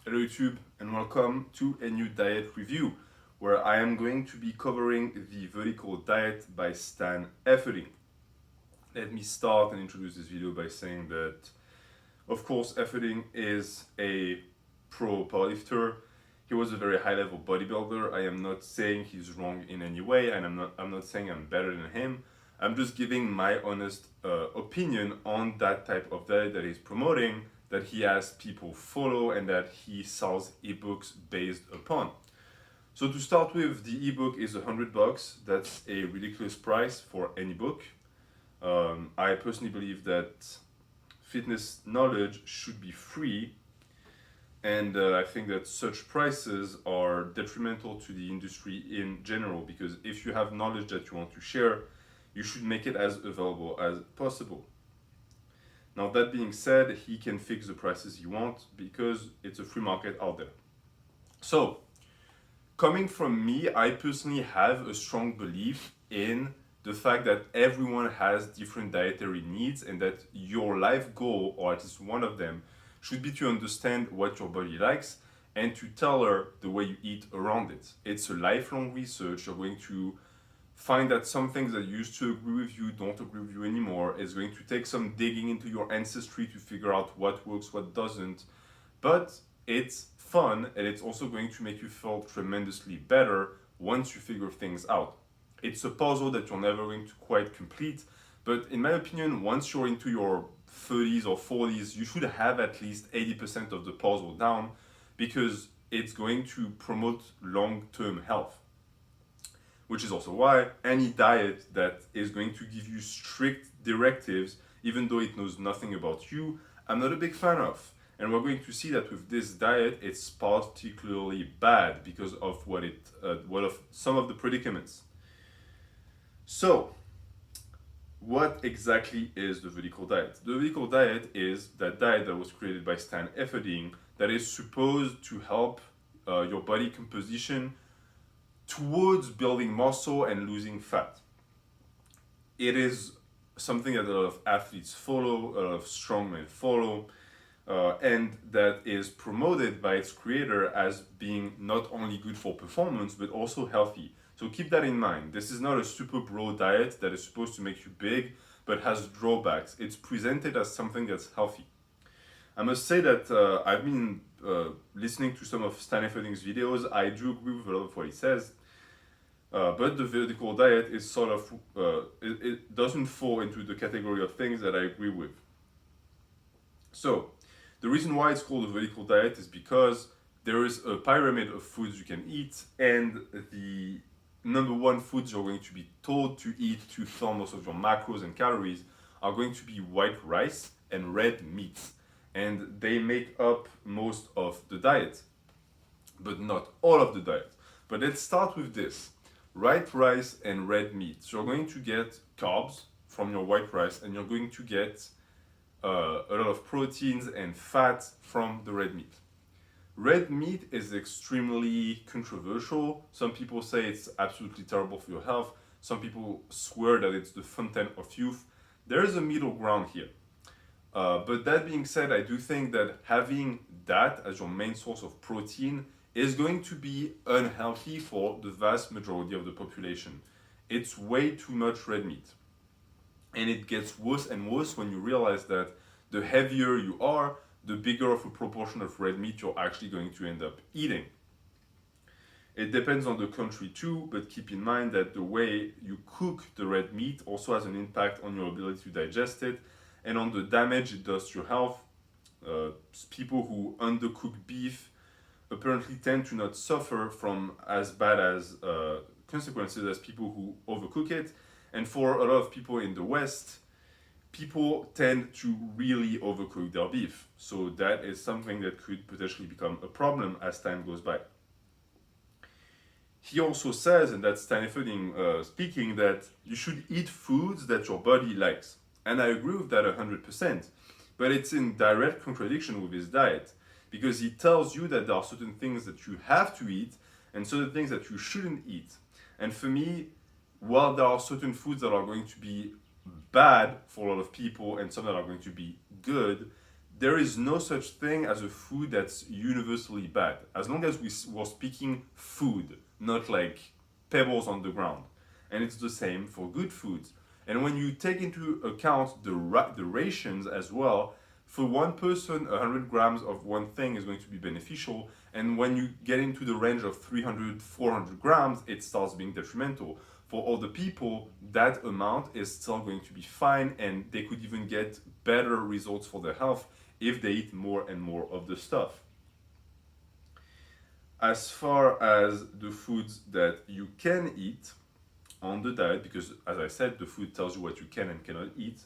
Hello YouTube and welcome to a new diet review where I am going to be covering the vertical diet by Stan Efferding. Let me start and introduce this video by saying that of course Efferding is a pro powerlifter. He was a very high level bodybuilder. I am not saying he's wrong in any way and I'm not saying I'm better than him. I'm just giving my honest opinion on that type of diet that he's promoting, that he has people follow and that he sells ebooks based upon. So to start with, the ebook is $100. That's a ridiculous price for any book. I personally believe that fitness knowledge should be free, and I think that such prices are detrimental to the industry in general, because if you have knowledge that you want to share, you should make it as available as possible. Now that being said, he can fix the prices he wants because it's a free market out there. So, coming from me, I personally have a strong belief in the fact that everyone has different dietary needs and that your life goal, or at least one of them, should be to understand what your body likes and to tailor the way you eat around it. It's a lifelong research. You're going to find that some things that used to agree with you don't agree with you anymore. It's going to take some digging into your ancestry to figure out what works, what doesn't. But it's fun, and it's also going to make you feel tremendously better once you figure things out. It's a puzzle that you're never going to quite complete, but in my opinion, once you're into your 30s or 40s, you should have at least 80% of the puzzle down, because it's going to promote long-term health. Which is also why any diet that is going to give you strict directives, even though it knows nothing about you, I'm not a big fan of. And we're going to see that with this diet, it's particularly bad because of what of some of the predicaments. So, what exactly is the vertical diet? The vertical diet is that diet that was created by Stan Efferding that is supposed to help your body composition towards building muscle and losing fat. It is something that a lot of athletes follow, a lot of strongmen follow, and that is promoted by its creator as being not only good for performance but also healthy. So keep that in mind. This is not a super bro diet that is supposed to make you big but has drawbacks. It's presented as something that's healthy. I must say that I've been listening to some of Stan Efferding's videos. I do agree with a lot of what he says. But the vertical diet is sort of, it doesn't fall into the category of things that I agree with. So, the reason why it's called a vertical diet is because there is a pyramid of foods you can eat, and the number one foods you're going to be told to eat to fill most of your macros and calories are going to be white rice and red meat. And they make up most of the diet, but not all of the diet. But let's start with this. White rice and red meat. So you're going to get carbs from your white rice, and you're going to get a lot of proteins and fat from the red meat. Red meat is extremely controversial. Some people say it's absolutely terrible for your health. Some people swear that it's the fountain of youth. There is a middle ground here. But that being said, I do think that having that as your main source of protein is going to be unhealthy for the vast majority of the population. It's way too much red meat. And it gets worse and worse when you realize that the heavier you are, the bigger of a proportion of red meat you're actually going to end up eating. It depends on the country too, but keep in mind that the way you cook the red meat also has an impact on your ability to digest it and on the damage it does to your health. People who undercook beef apparently tend to not suffer from as bad as consequences as people who overcook it. And for a lot of people in the West, people tend to really overcook their beef. So that is something that could potentially become a problem as time goes by. He also says, and that's Stan Efferding speaking, that you should eat foods that your body likes. And I agree with that 100%. But it's in direct contradiction with his diet, because he tells you that there are certain things that you have to eat and certain things that you shouldn't eat. And for me, while there are certain foods that are going to be bad for a lot of people and some that are going to be good, there is no such thing as a food that's universally bad. As long as were speaking food, not like pebbles on the ground. And it's the same for good foods. And when you take into account the rations as well, for one person, 100 grams of one thing is going to be beneficial. And when you get into the range of 300, 400 grams, it starts being detrimental. For other people, that amount is still going to be fine, and they could even get better results for their health if they eat more and more of the stuff. As far as the foods that you can eat on the diet, because as I said, the food tells you what you can and cannot eat,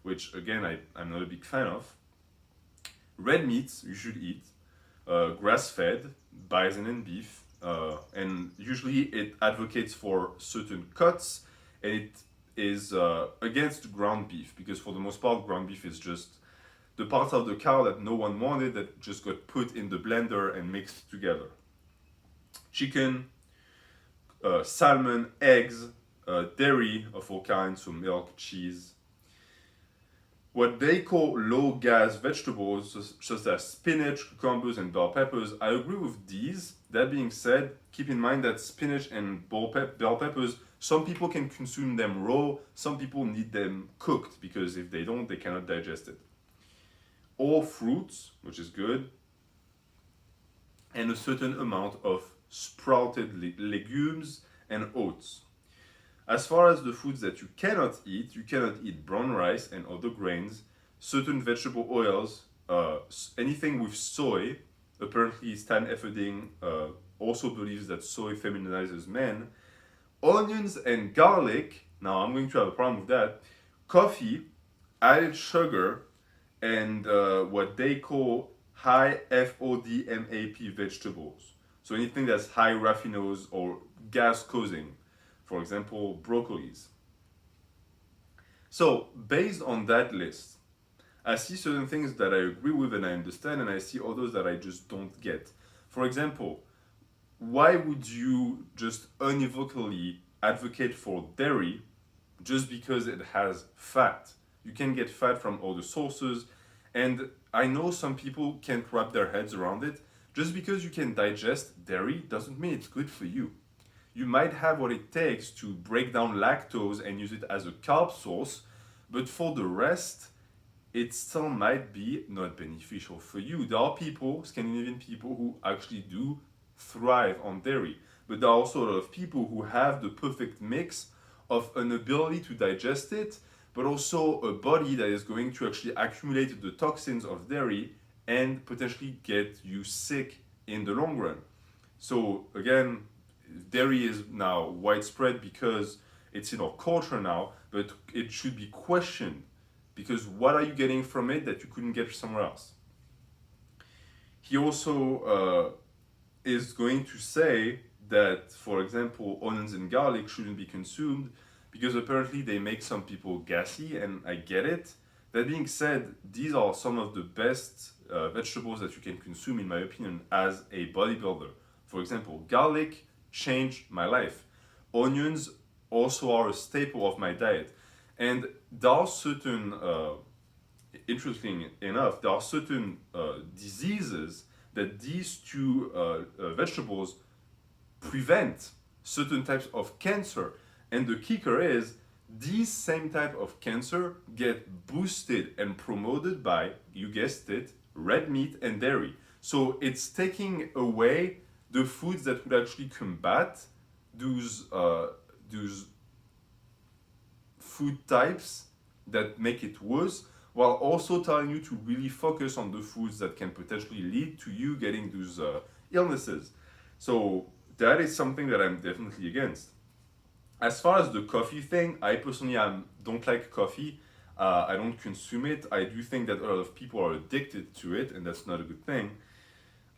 which again, I'm not a big fan of. Red meats you should eat, grass-fed, bison and beef, and usually it advocates for certain cuts, and it is against ground beef, because for the most part, ground beef is just the parts of the cow that no one wanted that just got put in the blender and mixed together. Chicken, salmon, eggs, dairy of all kinds, so milk, cheese. What they call low gas vegetables, such as spinach, cucumbers, and bell peppers, I agree with these. That being said, keep in mind that spinach and bell peppers, some people can consume them raw, some people need them cooked, because if they don't, they cannot digest it. All fruits, which is good, and a certain amount of sprouted legumes and oats. As far as the foods that you cannot eat brown rice and other grains, certain vegetable oils, anything with soy. Apparently, Stan Efferding also believes that soy feminizes men. Onions and garlic, now I'm going to have a problem with that. Coffee, added sugar, and what they call high FODMAP vegetables. So anything that's high raffinose or gas causing. For example, broccolis. So, based on that list, I see certain things that I agree with and I understand, and I see others that I just don't get. For example, why would you just unequivocally advocate for dairy just because it has fat? You can get fat from other sources, and I know some people can't wrap their heads around it. Just because you can digest dairy doesn't mean it's good for you. You might have what it takes to break down lactose and use it as a carb source, but for the rest, it still might be not beneficial for you. There are people, Scandinavian people, who actually do thrive on dairy, but there are also a lot of people who have the perfect mix of an ability to digest it, but also a body that is going to actually accumulate the toxins of dairy and potentially get you sick in the long run. So again, dairy is now widespread because it's in our culture now, but it should be questioned, because what are you getting from it that you couldn't get somewhere else? He also is going to say that, for example, onions and garlic shouldn't be consumed because apparently they make some people gassy, and I get it. That being said, these are some of the best vegetables that you can consume, in my opinion, as a bodybuilder. For example, garlic changed my life. Onions also are a staple of my diet. And there are certain, interesting enough, there are certain diseases that these two vegetables prevent, certain types of cancer. And the kicker is, these same type of cancer get boosted and promoted by, you guessed it, red meat and dairy. So it's taking away the foods that would actually combat those food types that make it worse, while also telling you to really focus on the foods that can potentially lead to you getting those illnesses. So that is something that I'm definitely against. As far as the coffee thing, I personally don't like coffee. I don't consume it. I do think that a lot of people are addicted to it, and that's not a good thing.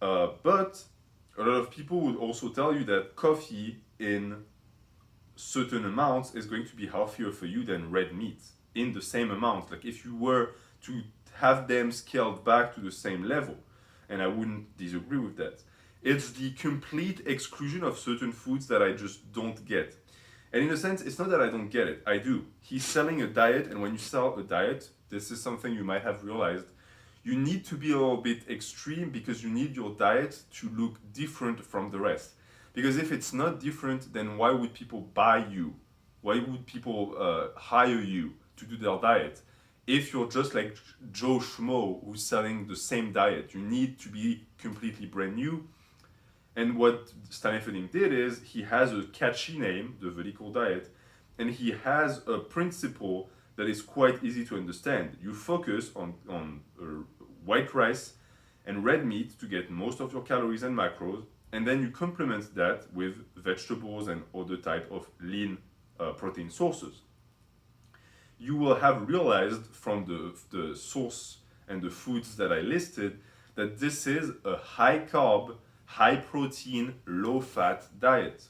But a lot of people would also tell you that coffee in certain amounts is going to be healthier for you than red meat in the same amount. Like if you were to have them scaled back to the same level, and I wouldn't disagree with that. It's the complete exclusion of certain foods that I just don't get. And in a sense, it's not that I don't get it. I do. He's selling a diet, and when you sell a diet, this is something you might have realized. you need to be a little bit extreme because you need your diet to look different from the rest. Because if it's not different, then why would people buy you? Why would people hire you to do their diet? If you're just like Joe Schmo who's selling the same diet, you need to be completely brand new. And what Stan Efferding did is he has a catchy name, the vertical diet, and he has a principle that is quite easy to understand. You focus on white rice and red meat to get most of your calories and macros, and then you complement that with vegetables and other type of lean protein sources. You will have realized from the source and the foods that I listed that this is a high carb, high protein, low fat diet.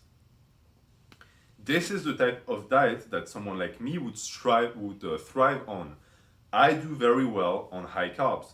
This is the type of diet that someone like me would thrive on. I do very well on high carbs.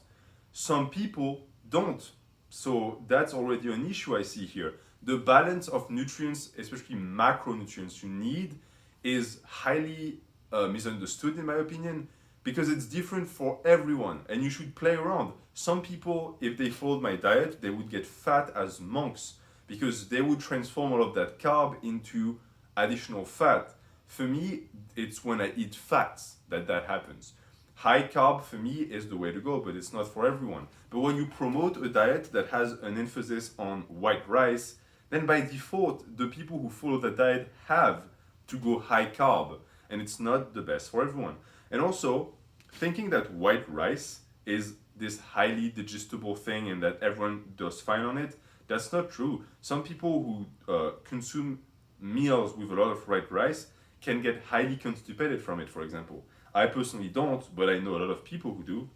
Some people don't. So that's already an issue I see here. The balance of nutrients, especially macronutrients you need, is highly misunderstood in my opinion because it's different for everyone and you should play around. Some people, if they followed my diet, they would get fat as monks because they would transform all of that carb into additional fat. For me, it's when I eat fats that happens. High carb for me is the way to go, but it's not for everyone. But when you promote a diet that has an emphasis on white rice, then by default, the people who follow that diet have to go high carb, and it's not the best for everyone. And also, thinking that white rice is this highly digestible thing and that everyone does fine on it, that's not true. Some people who consume meals with a lot of white rice can get highly constipated from it, for example. I personally don't, but I know a lot of people who do,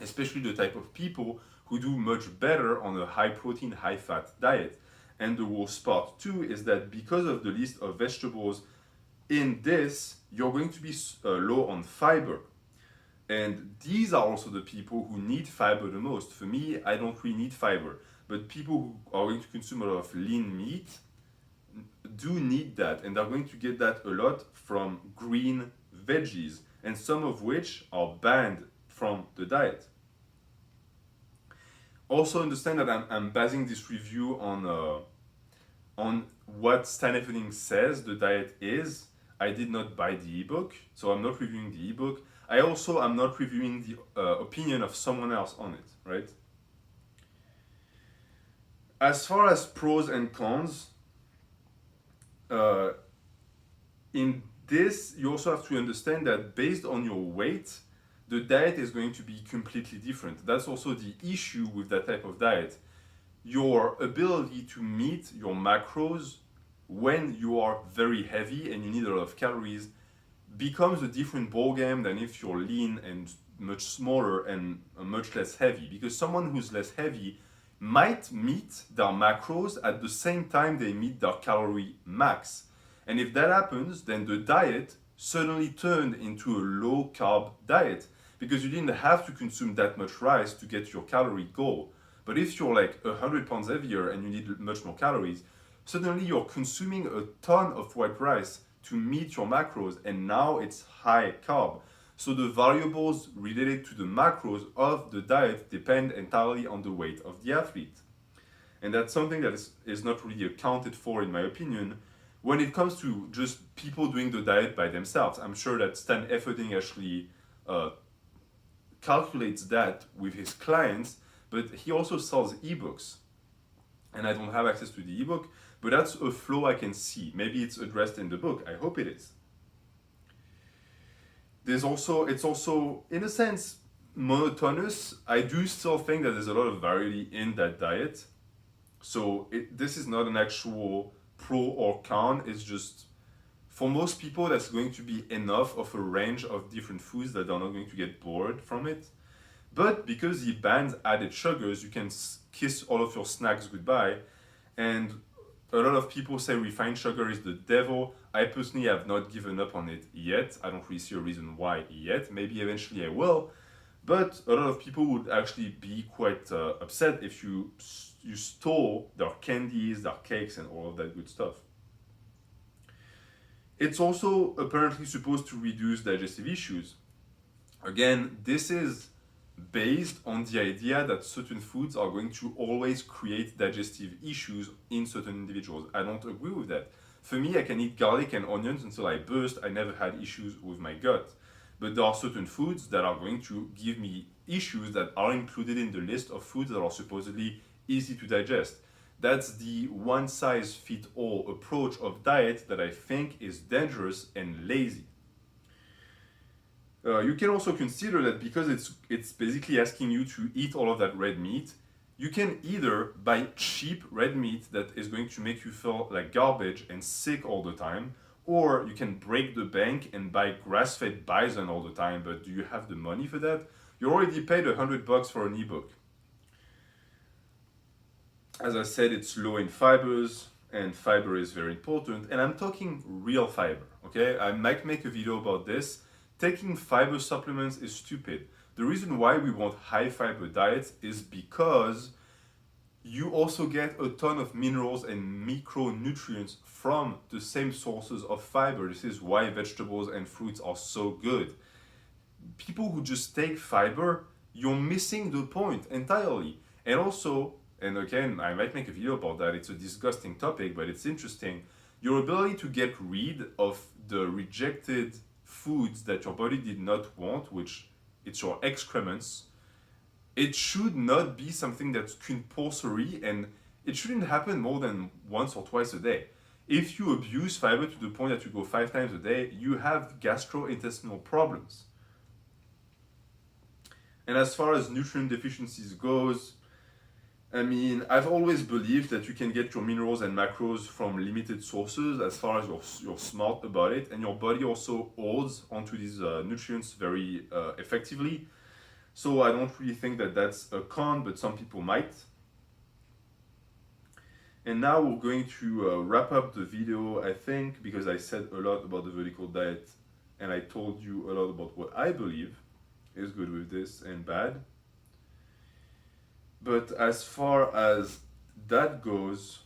especially the type of people who do much better on a high protein, high fat diet. And the worst part too is that because of the list of vegetables in this, you're going to be low on fiber. And these are also the people who need fiber the most. For me, I don't really need fiber, but people who are going to consume a lot of lean meat do need that, and they're going to get that a lot from green veggies, and some of which are banned from the diet. Also understand that I'm basing this review on what Stan Efferding says the diet is. I did not buy the ebook, so I'm not reviewing the ebook. I also am not reviewing the opinion of someone else on it, right? As far as pros and cons, in this, you also have to understand that based on your weight, the diet is going to be completely different. That's also the issue with that type of diet. Your ability to meet your macros when you are very heavy and you need a lot of calories becomes a different ballgame than if you're lean and much smaller and much less heavy. Because someone who's less heavy might meet their macros at the same time they meet their calorie max. And if that happens, then the diet suddenly turned into a low carb diet because you didn't have to consume that much rice to get your calorie goal. But if you're like 100 pounds heavier and you need much more calories, suddenly you're consuming a ton of white rice to meet your macros, and now it's high carb. So the variables related to the macros of the diet depend entirely on the weight of the athlete. And that's something that is not really accounted for, in my opinion, when it comes to just people doing the diet by themselves. I'm sure that Stan Efferding actually calculates that with his clients, but he also sells ebooks. And I don't have access to the ebook, but that's a flow I can see. Maybe it's addressed in the book. I hope it is. It's also, in a sense, monotonous. I do still think that there's a lot of variety in that diet. So this is not an actual pro or con. It's just, for most people, that's going to be enough of a range of different foods that they're not going to get bored from it. But because he bans added sugars, you can kiss all of your snacks goodbye. And a lot of people say refined sugar is the devil. I personally have not given up on it yet. I don't really see a reason why yet. Maybe eventually I will. But a lot of people would actually be quite upset if you stole their candies, their cakes, and all of that good stuff. It's also apparently supposed to reduce digestive issues. Again, this is based on the idea that certain foods are going to always create digestive issues in certain individuals. I don't agree with that. For me, I can eat garlic and onions until I burst. I never had issues with my gut. But there are certain foods that are going to give me issues that are included in the list of foods that are supposedly easy to digest. That's the one size fits all approach of diet that I think is dangerous and lazy. You can also consider that because it's basically asking you to eat all of that red meat, you can either buy cheap red meat that is going to make you feel like garbage and sick all the time, or you can break the bank and buy grass-fed bison all the time. But do you have the money for that? You already paid $100 for an ebook. As I said, it's low in fibers, and fiber is very important. And I'm talking real fiber, okay? I might make a video about this. Taking fiber supplements is stupid. The reason why we want high fiber diets is because you also get a ton of minerals and micronutrients from the same sources of fiber. This is why vegetables and fruits are so good. People who just take fiber, you're missing the point entirely. And also, and again, I might make a video about that, it's a disgusting topic, but it's interesting. Your ability to get rid of the rejected foods that your body did not want, which it's your excrements, it should not be something that's compulsory, and it shouldn't happen more than once or twice a day. If you abuse fiber to the point that you go 5 times a day, you have gastrointestinal problems. And as far as nutrient deficiencies goes, I mean, I've always believed that you can get your minerals and macros from limited sources as far as you're smart about it, and your body also holds onto these nutrients very effectively. So I don't really think that that's a con, but some people might. And now we're going to wrap up the video, I think, because I said a lot about the vertical diet, and I told you a lot about what I believe is good with this and bad. But as far as that goes,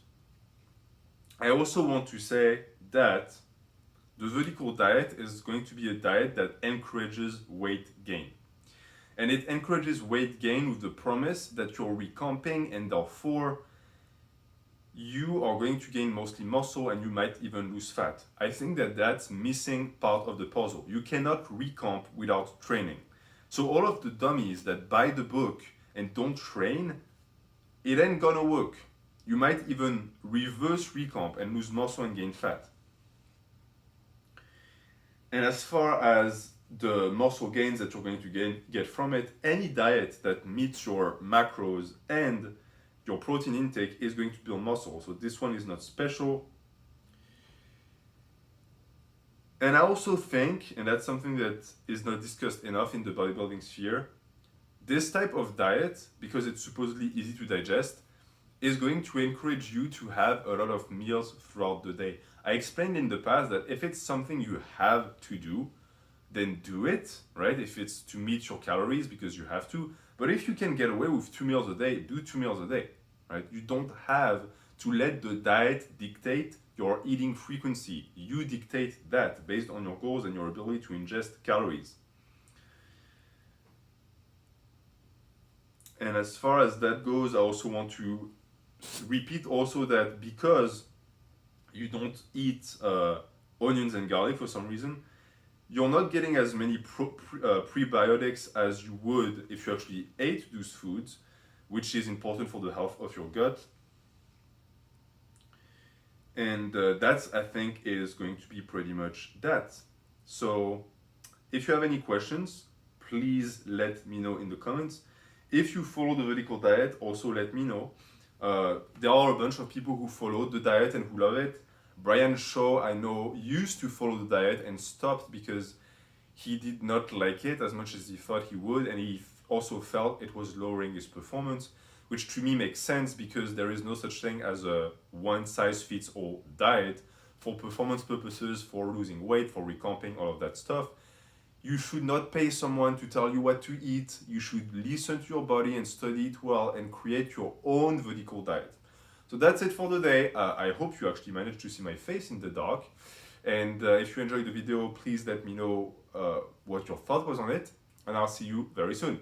I also want to say that the vertical diet is going to be a diet that encourages weight gain. And it encourages weight gain with the promise that you're recamping, and therefore you are going to gain mostly muscle and you might even lose fat. I think that that's missing part of the puzzle. You cannot recamp without training. So all of the dummies that buy the book and don't train, it ain't gonna work. You might even reverse recomp and lose muscle and gain fat. And as far as the muscle gains that you're going to get from it, any diet that meets your macros and your protein intake is going to build muscle. So this one is not special. And I also think, and that's something that is not discussed enough in the bodybuilding sphere, this type of diet, because it's supposedly easy to digest, is going to encourage you to have a lot of meals throughout the day. I explained in the past that if it's something you have to do, then do it, right? If it's to meet your calories because you have to. But if you can get away with 2 meals a day, do 2 meals a day, right? You don't have to let the diet dictate your eating frequency. You dictate that based on your goals and your ability to ingest calories. And as far as that goes, I also want to repeat also that because you don't eat onions and garlic for some reason, you're not getting as many prebiotics as you would if you actually ate those foods, which is important for the health of your gut. And that's, I think, is going to be pretty much that. So if you have any questions, please let me know in the comments. If you follow the vertical diet, also let me know. There are a bunch of people who followed the diet and who love it. Brian Shaw, I know, used to follow the diet and stopped because he did not like it as much as he thought he would, and he also felt it was lowering his performance, which to me makes sense because there is no such thing as a one-size-fits-all diet for performance purposes, for losing weight, for recamping, all of that stuff. You should not pay someone to tell you what to eat. You should listen to your body and study it well and create your own vertical diet. So that's it for the day. I hope you actually managed to see my face in the dark. And if you enjoyed the video, please let me know what your thought was on it. And I'll see you very soon.